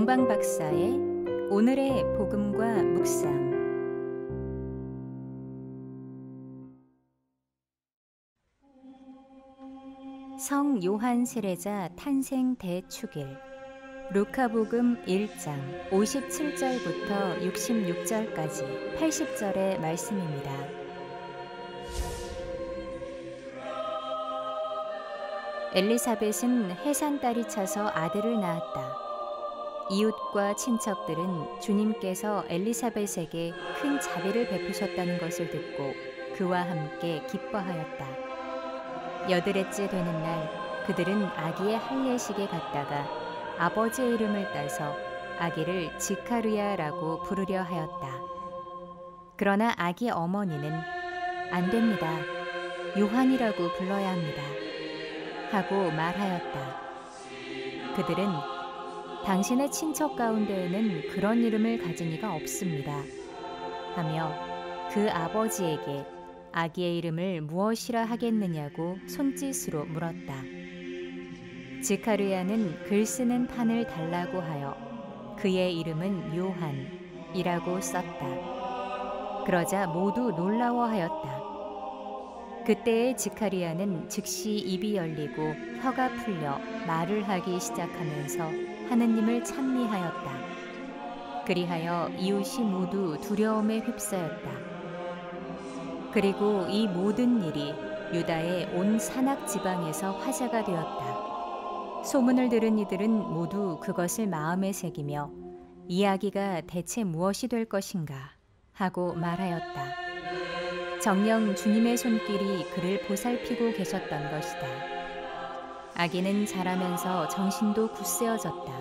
동방 박사의 오늘의 복음과 묵상. 성 요한 세례자 탄생 대축일. 루카복음 1장 57절부터 66절까지 80절의 말씀입니다. 엘리사벳은 해산달이 차서 아들을 낳았다. 이웃과 친척들은 주님께서 엘리사벳에게 큰 자비를 베푸셨다는 것을 듣고 그와 함께 기뻐하였다. 8해째 되는 날 그들은 아기의 할례식에 갔다가 아버지의 이름을 따서 아기를 지카르야라고 부르려 하였다. 그러나 아기 어머니는 안 됩니다. 요한이라고 불러야 합니다. 하고 말하였다. 그들은 당신의 친척 가운데에는 그런 이름을 가진 이가 없습니다. 하며 그 아버지에게 아기의 이름을 무엇이라 하겠느냐고 손짓으로 물었다. 지카르야는 글 쓰는 판을 달라고 하여 그의 이름은 요한이라고 썼다. 그러자 모두 놀라워하였다. 그때의 지카르야는 즉시 입이 열리고 혀가 풀려 말을 하기 시작하면서 하느님을 찬미하였다. 그리하여 이웃이 모두 두려움에 휩싸였다. 그리고 이 모든 일이 유다의 온 산악 지방에서 화제가 되었다. 소문을 들은 이들은 모두 그것을 마음에 새기며 이야기가 대체 무엇이 될 것인가 하고 말하였다. 정녕 주님의 손길이 그를 보살피고 계셨던 것이다. 아기는 자라면서 정신도 굳세어졌다.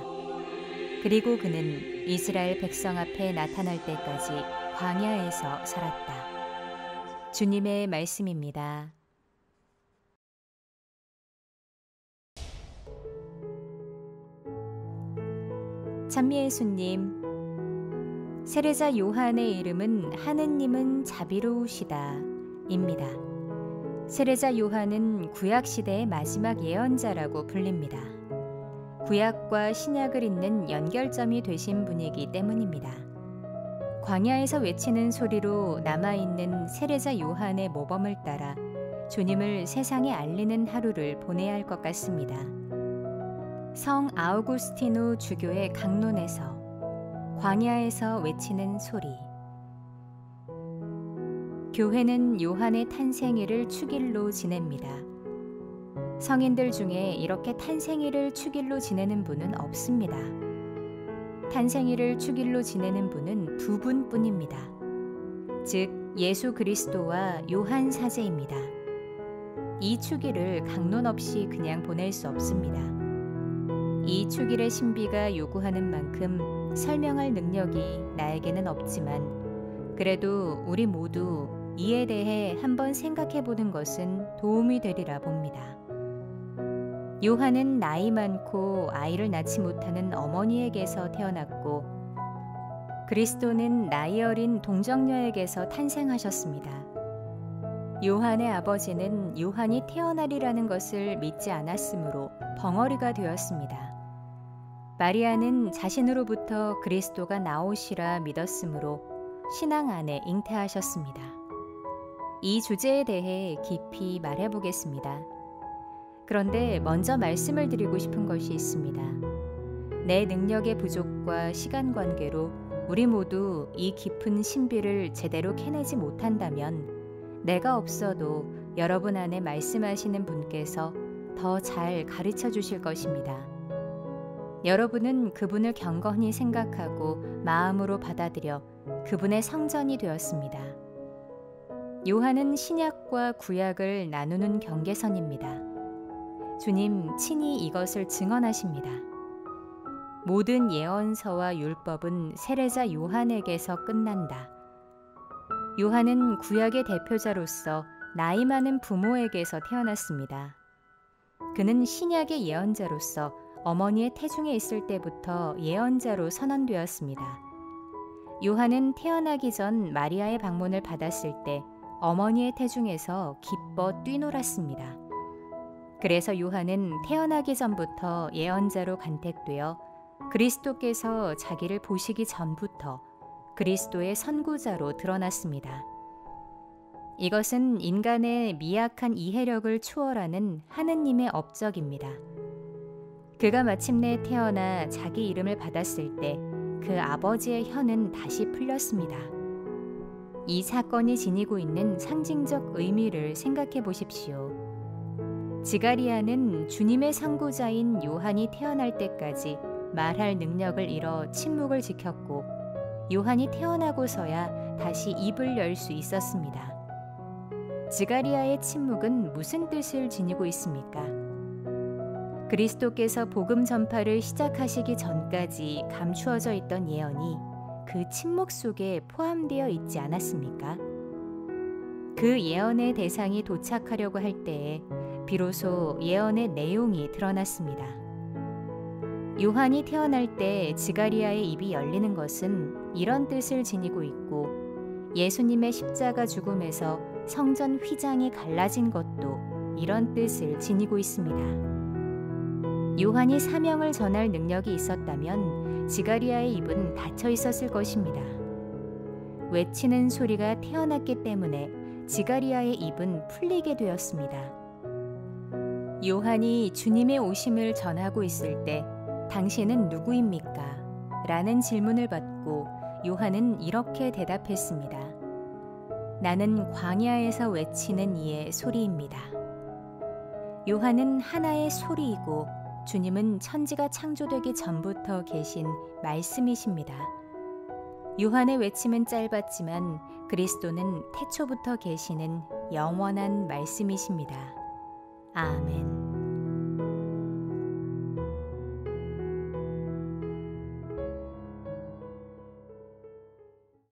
그리고 그는 이스라엘 백성 앞에 나타날 때까지 광야에서 살았다. 주님의 말씀입니다. 찬미예수님, 세례자 요한의 이름은 하느님은 자비로우시다 입니다. 세례자 요한은 구약시대의 마지막 예언자라고 불립니다. 구약과 신약을 잇는 연결점이 되신 분이기 때문입니다. 광야에서 외치는 소리로 남아있는 세례자 요한의 모범을 따라 주님을 세상에 알리는 하루를 보내야 할 것 같습니다. 성 아우구스티누 주교의 강론에서 광야에서 외치는 소리. 교회는 요한의 탄생일을 축일로 지냅니다. 성인들 중에 이렇게 탄생일을 축일로 지내는 분은 없습니다. 탄생일을 축일로 지내는 분은 두 분뿐입니다. 즉 예수 그리스도와 요한 사제입니다. 이 축일을 강론 없이 그냥 보낼 수 없습니다. 이 축일의 신비가 요구하는 만큼 설명할 능력이 나에게는 없지만 그래도 우리 모두 이에 대해 한번 생각해 보는 것은 도움이 되리라 봅니다. 요한은 나이 많고 아이를 낳지 못하는 어머니에게서 태어났고 그리스도는 나이 어린 동정녀에게서 탄생하셨습니다. 요한의 아버지는 요한이 태어나리라는 것을 믿지 않았으므로 벙어리가 되었습니다. 마리아는 자신으로부터 그리스도가 나오시라 믿었으므로 신앙 안에 잉태하셨습니다. 이 주제에 대해 깊이 말해보겠습니다. 그런데 먼저 말씀을 드리고 싶은 것이 있습니다. 내 능력의 부족과 시간 관계로 우리 모두 이 깊은 신비를 제대로 캐내지 못한다면 내가 없어도 여러분 안에 말씀하시는 분께서 더 잘 가르쳐 주실 것입니다. 여러분은 그분을 경건히 생각하고 마음으로 받아들여 그분의 성전이 되었습니다. 요한은 신약과 구약을 나누는 경계선입니다. 주님 친히 이것을 증언하십니다. 모든 예언서와 율법은 세례자 요한에게서 끝난다. 요한은 구약의 대표자로서 나이 많은 부모에게서 태어났습니다. 그는 신약의 예언자로서 어머니의 태중에 있을 때부터 예언자로 선언되었습니다. 요한은 태어나기 전 마리아의 방문을 받았을 때 어머니의 태중에서 기뻐 뛰놀았습니다. 그래서 요한은 태어나기 전부터 예언자로 간택되어 그리스도께서 자기를 보시기 전부터 그리스도의 선구자로 드러났습니다. 이것은 인간의 미약한 이해력을 초월하는 하느님의 업적입니다. 그가 마침내 태어나 자기 이름을 받았을 때 그 아버지의 혀는 다시 풀렸습니다. 이 사건이 지니고 있는 상징적 의미를 생각해 보십시오. 지가리아는 주님의 선구자인 요한이 태어날 때까지 말할 능력을 잃어 침묵을 지켰고, 요한이 태어나고서야 다시 입을 열 수 있었습니다. 지가리아의 침묵은 무슨 뜻을 지니고 있습니까? 그리스도께서 복음 전파를 시작하시기 전까지 감추어져 있던 예언이 그 침묵 속에 포함되어 있지 않았습니까? 그 예언의 대상이 도착하려고 할 때에 비로소 예언의 내용이 드러났습니다. 요한이 태어날 때 지가리아의 입이 열리는 것은 이런 뜻을 지니고 있고, 예수님의 십자가 죽음에서 성전 휘장이 갈라진 것도 이런 뜻을 지니고 있습니다. 요한이 사명을 전할 능력이 있었다면 지가리아의 입은 닫혀 있었을 것입니다. 외치는 소리가 태어났기 때문에 지가리아의 입은 풀리게 되었습니다. 요한이 주님의 오심을 전하고 있을 때 당신은 누구입니까? 라는 질문을 받고 요한은 이렇게 대답했습니다. 나는 광야에서 외치는 이의 소리입니다. 요한은 하나의 소리이고 주님은 천지가 창조되기 전부터 계신 말씀이십니다. 요한의 외침은 짧았지만 그리스도는 태초부터 계시는 영원한 말씀이십니다. 아멘.